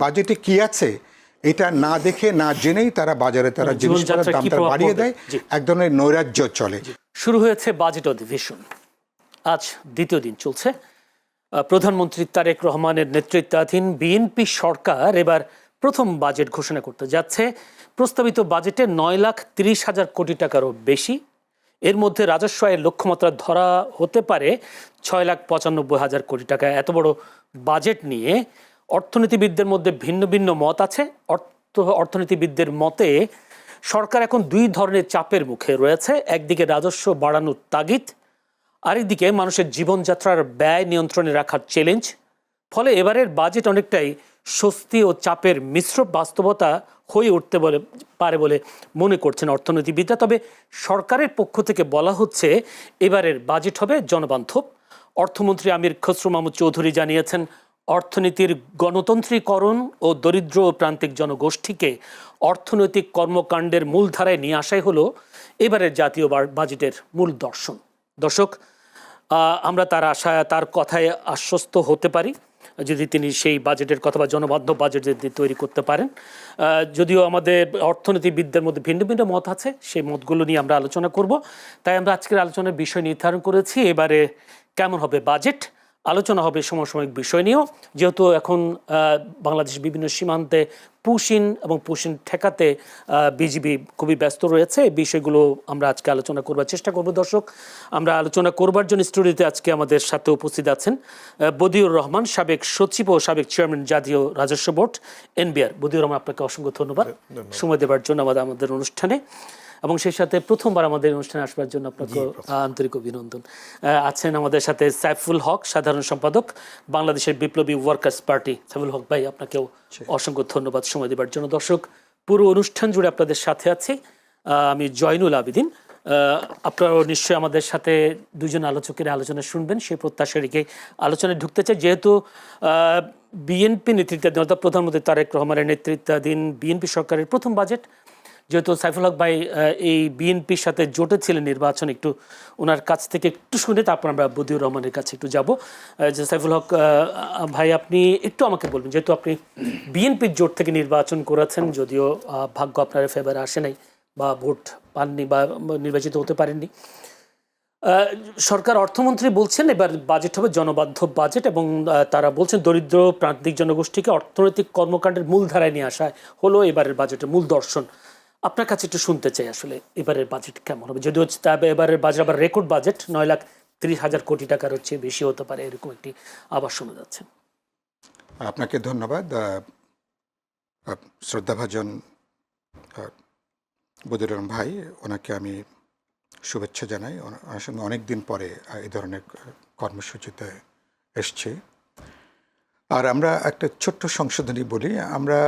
বাজেটে কি আছে এটা না দেখে না জেনেই তারা বাজারে তারা জিনিসপত্রের দামটা বাড়িয়ে দেয়, এক ধরনের নৈরাজ্য চলে। শুরু হয়েছে বাজেট অধিবেশন, আজ দ্বিতীয় দিন চলছে। প্রধানমন্ত্রী তারেক রহমানের নেতৃত্বাধীন বিএনপি সরকার এবার প্রথম বাজেট ঘোষণা করতে যাচ্ছে। প্রস্তাবিত বাজেটে 9,30,000 কোটি টাকারও বেশি। এর মধ্যে রাজস্ব আয়ের লক্ষ্যমাত্রা ধরা হতে পারে 6,95,000 কোটি টাকা। এত বড় বাজেট নিয়ে অর্থনীতিবিদদের মধ্যে ভিন্ন ভিন্ন মত আছে। অর্থনীতিবিদদের মতে সরকার এখন দুই ধরনের চাপের মুখে রয়েছে। একদিকে রাজস্ব বাড়ানোর তাগিদ, আরেকদিকে মানুষের জীবনযাত্রার ব্যয় নিয়ন্ত্রণে রাখার চ্যালেঞ্জ। ফলে এবারের বাজেট অনেকটাই স্বস্তি ও চাপের মিশ্র বাস্তবতা হয়ে উঠতে পারে বলে মনে করছেন অর্থনীতিবিদরা। তবে সরকারের পক্ষ থেকে বলা হচ্ছে এবারের বাজেট হবে জনবান্ধব। অর্থমন্ত্রী আমির খসরু মাহমুদ চৌধুরী জানিয়েছেন, অর্থনীতির গণতন্ত্রীকরণ ও দরিদ্র ও প্রান্তিক জনগোষ্ঠীকে অর্থনৈতিক কর্মকাণ্ডের মূলধারায় নিয়ে আসাই হলো এবারের জাতীয় বাজেটের মূল দর্শন। দর্শক, আমরা তার কথায় আশ্বস্ত হতে পারি যদি তিনি সেই বাজেটের কথা বা জনবান্ধব বাজেট যদি তৈরি করতে পারেন। যদিও আমাদের অর্থনীতিবিদদের মধ্যে ভিন্ন ভিন্ন মত আছে, সেই মতগুলো নিয়ে আমরা আলোচনা করব। তাই আমরা আজকের আলোচনার বিষয় নির্ধারণ করেছি এবারে কেমন হবে বাজেট। আলোচনা হবে সমসাময়িক বিষয় নিয়েও, যেহেতু এখন বাংলাদেশ বিভিন্ন সীমান্তে পুশিন এবং পুশিন ঠেকাতে বিজিবি খুবই ব্যস্ত রয়েছে। এই বিষয়গুলো আমরা আজকে আলোচনা করবার চেষ্টা করব। দর্শক, আমরা আলোচনা করবার জন্য স্টুডিওতে আজকে আমাদের সাথে উপস্থিত আছেন বদিউর রহমান, সাবেক সচিব ও সাবেক চেয়ারম্যান জাতীয় রাজস্ব বোর্ড এনবিআর। বদিউর রহমান, আপনাকে অসংখ্য ধন্যবাদ সময় দেওয়ার জন্য আমাদের অনুষ্ঠানে, এবং সেই সাথে প্রথমবার আমাদের অনুষ্ঠানে আসবার জন্য আপনাকে আন্তরিক অভিনন্দন। আছেন আমাদের সাথে সাইফুল হক, সাধারণ সম্পাদক বাংলাদেশের বিপ্লবী ওয়ার্কার্স পার্টি। সাইফুল হক ভাই, আপনাকেও অসংখ্য ধন্যবাদ সময় দেওয়ার জন্য। দর্শক, পুরো অনুষ্ঠান জুড়ে আপনাদের সাথে আছি আমি জয়নুল আবেদিন। আপনারাও নিশ্চয়ই আমাদের সাথে দুজন আলোচকের আলোচনা শুনবেন, সেই প্রত্যাশা রেখে আলোচনায় ঢুকতে চাই। যেহেতু বিএনপি নেতৃত্বাধীন অর্থাৎ প্রধানমন্ত্রী তারেক রহমানের নেতৃত্বাধীন বিএনপি সরকারের প্রথম বাজেট, যেহেতু সাইফুল হক ভাই এই বিএনপির সাথে জোটে ছিলেন নির্বাচন, একটু ওনার কাছ থেকে একটু শুনে তারপর আমরা বদিউর রহমানের কাছে একটু যাব। যে সাইফুল হক ভাই, আপনি একটু আমাকে বলবেন, যেহেতু আপনি বিএনপির জোট থেকে নির্বাচন করেছেন, যদিও ভাগ্য আপনার ফেভারে আসে নাই বা ভোট পাননি বা নির্বাচিত হতে পারেননি, সরকার অর্থমন্ত্রী বলছেন এবার বাজেট হবে জনবান্ধব বাজেট, এবং তারা বলছেন দরিদ্র প্রান্তিক জনগোষ্ঠীকে অর্থনৈতিক কর্মকাণ্ডের মূল ধারায় নিয়ে আসা হলো এবারের বাজেটের মূল দর্শন। আপনার কাছে একটু শুনতে চাই আসলে এবারের বাজেট কেমন হবে, যদিও এবারের বাজেট আবার রেকর্ড বাজেট 9,30,000 কোটি টাকার হচ্ছে বেশি হতে পারে, এরকম একটি আবার শোনা যাচ্ছে। আপনাকে ধন্যবাদ। শ্রদ্ধাভাজন বদিউর রহমান ভাই, ওনাকে আমি শুভেচ্ছা জানাই। ওনার সঙ্গে অনেক দিন পরে এই ধরনের কর্মসূচিতে এসছি। আর আমরা একটা ছোট্ট সংশোধনী বলি, আমরা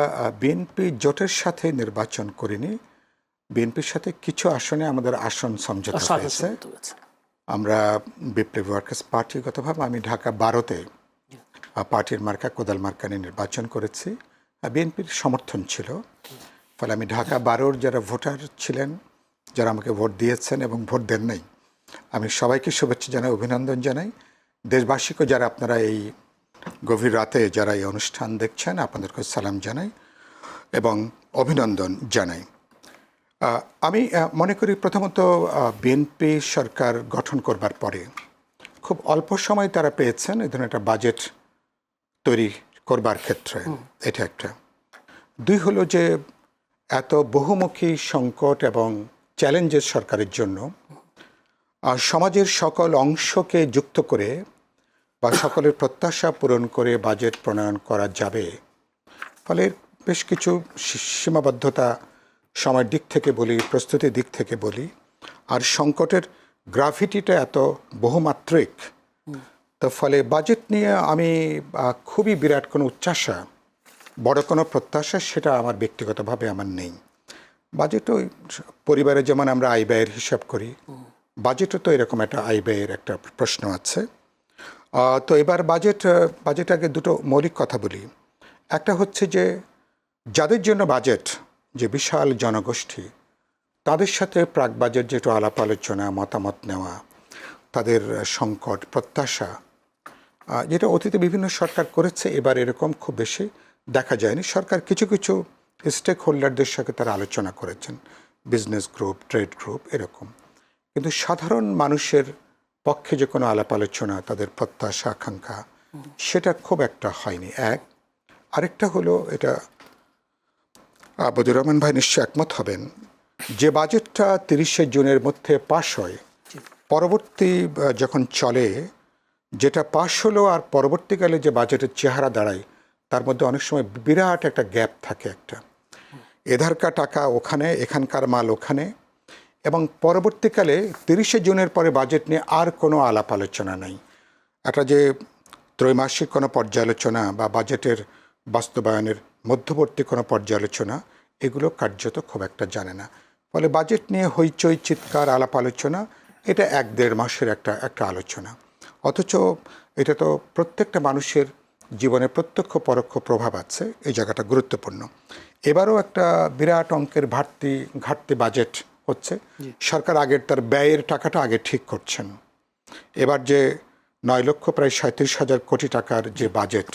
বিএনপি জোটের সাথে নির্বাচন করিনি। বিএনপির সাথে কিছু আসনে আমাদের আসন সমঝোতা হয়েছে। আমরা বিপ্লবী ওয়ার্কার্স পার্টিগতভাবে আমি ঢাকা 12-তে পার্টির মার্কা কোদাল মার্কা নিয়ে নির্বাচন করেছি। বিএনপির সমর্থন ছিল, ফলে আমি ঢাকা 12-র যারা ভোটার ছিলেন, যারা আমাকে ভোট দিয়েছেন এবং ভোট দেন নাই, আমি সবাইকে শুভেচ্ছা জানাই, অভিনন্দন জানাই। দেশবাসীকে যারা আপনারা এই গভীর রাতে যারা এই অনুষ্ঠান দেখছেন, আপনাদেরকে সালাম জানাই এবং অভিনন্দন জানাই। আমি মনে করি প্রথমত বিএনপি সরকার গঠন করবার পরে খুব অল্প সময় তারা পেয়েছেন এই ধরনের একটা বাজেট তৈরি করবার ক্ষেত্রে, এটা একটা। দুই হলো যে এত বহুমুখী সংকট এবং চ্যালেঞ্জের সরকারের জন্য সমাজের সকল অংশকে যুক্ত করে বা সকলের প্রত্যাশা পূরণ করে বাজেট প্রণয়ন করা যাবে। ফলে বেশ কিছু সীমাবদ্ধতা সময়ের দিক থেকে বলি, প্রস্তুতির দিক থেকে বলি, আর সংকটের গ্রাভিটিটা এত বহুমাত্রিক, তো ফলে বাজেট নিয়ে আমি খুবই বিরাট কোনো উচ্চাসা, বড় কোনো প্রত্যাশা সেটা আমার ব্যক্তিগতভাবে আমার নেই। বাজেটও পরিবারে যেমন আমরা আয় ব্যয়ের হিসাব করি, বাজেটও তো এরকম একটা আয় ব্যয়ের একটা প্রশ্ন আছে। তো এবার বাজেট আগে দুটো মৌলিক কথা বলি। একটা হচ্ছে যে যাদের জন্য বাজেট, যে বিশাল জনগোষ্ঠী, তাদের সাথে প্রাক বাজেট যেটা আলাপ আলোচনা, মতামত নেওয়া, তাদের সংকট প্রত্যাশা, যেটা অতীতে বিভিন্ন সরকার করেছে, এবার এরকম খুব বেশি দেখা যায়নি। সরকার কিছু কিছু স্টেক হোল্ডারদের সাথে তারা আলোচনা করেছেন, বিজনেস গ্রুপ, ট্রেড গ্রুপ এরকম। কিন্তু সাধারণ মানুষের পক্ষে যে কোনো আলাপ আলোচনা, তাদের প্রত্যাশা আকাঙ্ক্ষা সেটা খুব একটা হয়নি। আরেকটা হলো, এটা বদিউর রহমান ভাই নিশ্চয় একমত হবেন, যে বাজেটটা 30শে জুনের মধ্যে পাশ হয়, পরবর্তী যখন চলে, যেটা পাশ হলো আর পরবর্তীকালে যে বাজেটের চেহারা দাঁড়ায় তার মধ্যে অনেক সময় বিরাট একটা গ্যাপ থাকে। একটা এধারকার টাকা ওখানে, এখানকার মাল ওখানে, এবং পরবর্তীকালে 30শে জুনের পরে বাজেট নিয়ে আর কোনো আলাপ আলোচনা নাই। একটা যে ত্রৈমাসিক কোনো পর্যালোচনা বা বাজেটের বাস্তবায়নের মধ্যবর্তী কোনো পর্যালোচনা, এগুলো কার্যত খুব একটা জানে না। ফলে বাজেট নিয়ে হইচই, চিৎকার, আলাপ আলোচনা, এটা 1-1.5 মাসের একটা আলোচনা। অথচ এটা তো প্রত্যেকটা মানুষের জীবনে প্রত্যক্ষ পরোক্ষ প্রভাব আছে, এই জায়গাটা গুরুত্বপূর্ণ। এবারও একটা বিরাট অঙ্কের ঘাটতি বাজেট হচ্ছে। সরকার আগের তার ব্যয়ের টাকাটা আগে ঠিক করছেন। এবার যে 9 লক্ষ প্রায় 37,000 কোটি টাকার যে বাজেট,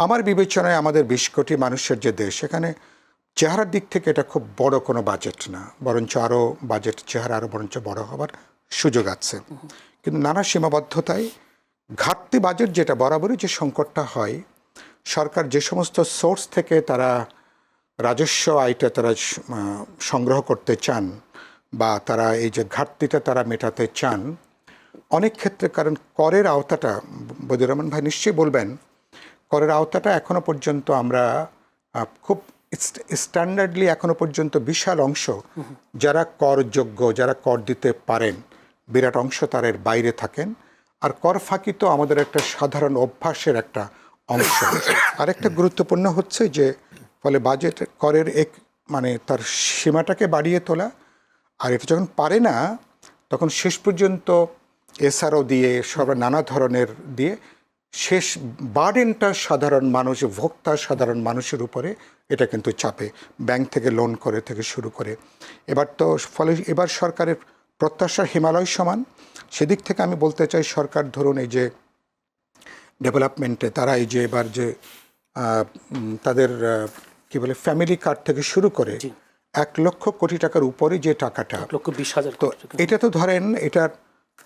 আমার বিবেচনায় আমাদের 20 কোটি মানুষের যে দেশ, এখানে চেহারার দিক থেকে এটা খুব বড় কোনো বাজেট না, বরঞ্চ আরও বাজেট চেহারা আরও বরঞ্চ বড় হবার সুযোগ আছে। কিন্তু নানা সীমাবদ্ধতায় ঘাটতি বাজেট, যেটা বরাবরই যে সংকটটা হয়, সরকার যে সমস্ত সোর্স থেকে তারা রাজস্ব আয়টা তারা সংগ্রহ করতে চান বা তারা এই যে ঘাটতিটা তারা মেটাতে চান, অনেক ক্ষেত্রে, কারণ করের আওতাটা, বদিউর রহমান ভাই নিশ্চয়ই বলবেন, করের আওতাটা এখনো পর্যন্ত আমরা খুব স্ট্যান্ডার্ডলি এখনো পর্যন্ত বিশাল অংশ যারা করযোগ্য, যারা কর দিতে পারেন, বিরাট অংশ তার এর বাইরে থাকেন। আর কর ফাঁকি তো আমাদের একটা সাধারণ অভ্যাসের একটা অংশ। আরেকটা গুরুত্বপূর্ণ হচ্ছে যে ফলে বাজেট করের মানে তার সীমাটাকে বাড়িয়ে তোলা, আর এটা যখন পারে না তখন শেষ পর্যন্ত এসআরও দিয়ে সব নানা ধরনের দিয়ে শেষ বার্ডেনটা সাধারণ মানুষ, ভোক্তা সাধারণ মানুষের উপরে এটা কিন্তু চাপে, ব্যাংক থেকে লোন করে থেকে শুরু করে। এবার তো ফলে এবার সরকারের প্রত্যাশার হিমালয় সমান। সেদিক থেকে আমি বলতে চাই, সরকার ধরুন এই যে ডেভেলপমেন্টে তারা এই যে এবার যে তাদের কি বলে ফ্যামিলি কার্ড থেকে শুরু করে 1 লক্ষ কোটি টাকার উপরে যে টাকাটা, 1,20,000 তো এটা তো ধরেন এটার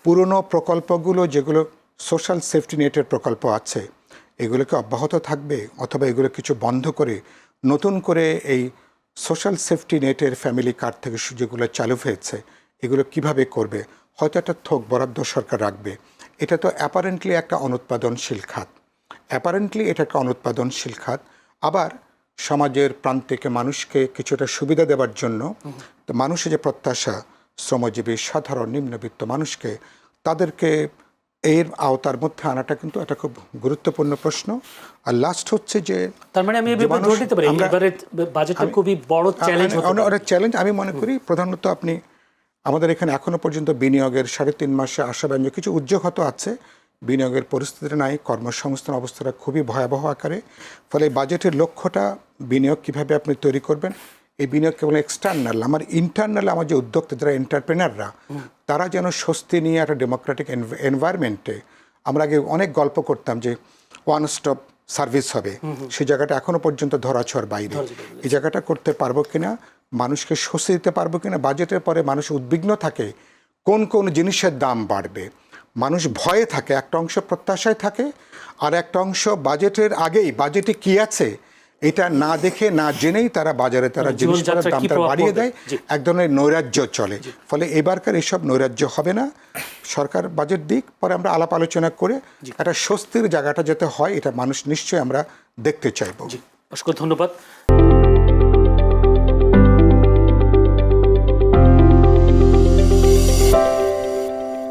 পুরনো প্রকল্পগুলো যেগুলো সোশ্যাল সেফটি নেটের প্রকল্প আছে, এগুলোকে অব্যাহত থাকবে, অথবা এগুলো কিছু বন্ধ করে নতুন করে এই সোশ্যাল সেফটি নেটের ফ্যামিলি কার্ড থেকে যেগুলো চালু হয়েছে এগুলো কিভাবে করবে, হয়তো একটা থোক বরাদ্দ সরকার রাখবে। এটা তো অ্যাপারেন্টলি একটা অনুৎপাদনশীল খাত, এটা একটা অনুৎপাদনশীল খাত। আবার সমাজের প্রান্তিক মানুষকে কিছুটা সুবিধা দেওয়ার জন্য তো মানুষের যে প্রত্যাশা, শ্রমজীবী সাধারণ নিম্নবিত্ত মানুষকে, তাদেরকে এর আওতার মধ্যে আনাটা কিন্তু একটা খুব গুরুত্বপূর্ণ প্রশ্ন। আর লাস্ট হচ্ছে যে, তার মানে আমি এভাবে ধরে নিতে পারি এবারে বাজেটটা খুবই বড় চ্যালেঞ্জ হতে পারে। চ্যালেঞ্জ আমি মনে করি প্রধানত আপনি আমাদের এখানে এখনো পর্যন্ত বিনিয়োগের 3.5 মাসে আশাব্যঞ্জক কিছু উদ্যোগ হয়তো আছে, বিনিয়োগের পরিস্থিতি নাই, কর্মসংস্থান অবস্থাটা খুবই ভয়াবহ আকারে। ফলে বাজেটের লক্ষ্যটা বিনিয়োগ কিভাবে আপনি তৈরি করবেন, এই বিনিয়োগ কেবল এক্সটার্নাল, আমার ইন্টারনাল, আমার যে উদ্যোক্তা যারা এন্টারপ্রেনাররা, তারা যেন স্বস্তি নিয়ে একটা ডেমোক্রেটিক এনভায়রনমেন্টে, আমরা আগে অনেক গল্প করতাম যে ওয়ান স্টপ সার্ভিস হবে, সেই জায়গাটা এখনো পর্যন্ত ধরাছোঁয়ার বাইরে। এই জায়গাটা করতে পারবো কিনা, মানুষকে স্বস্তি দিতে পারবো কিনা। বাজেটের পরে মানুষ উদ্বিগ্ন থাকে কোন কোন জিনিসের দাম বাড়বে, মানুষ ভয়ে থাকে, একটা অংশ প্রত্যাশায় থাকে, আর একটা অংশ বাজেটের আগেই বাজেটে কি আছে এটা না দেখে না জেনেই তারা বাজারে তারা জিনিসপত্রের দামটা বাড়িয়ে দেয়, এক ধরনের নৈরাজ্য চলে। ফলে এবারকার এসব নৈরাজ্য হবে না, সরকার বাজেট দিক, পরে আমরা আলাপ আলোচনা করে একটা স্বস্তির জায়গাটা যাতে হয়, এটা মানুষ নিশ্চয়ই আমরা দেখতে চাইব। অসংখ্য ধন্যবাদ।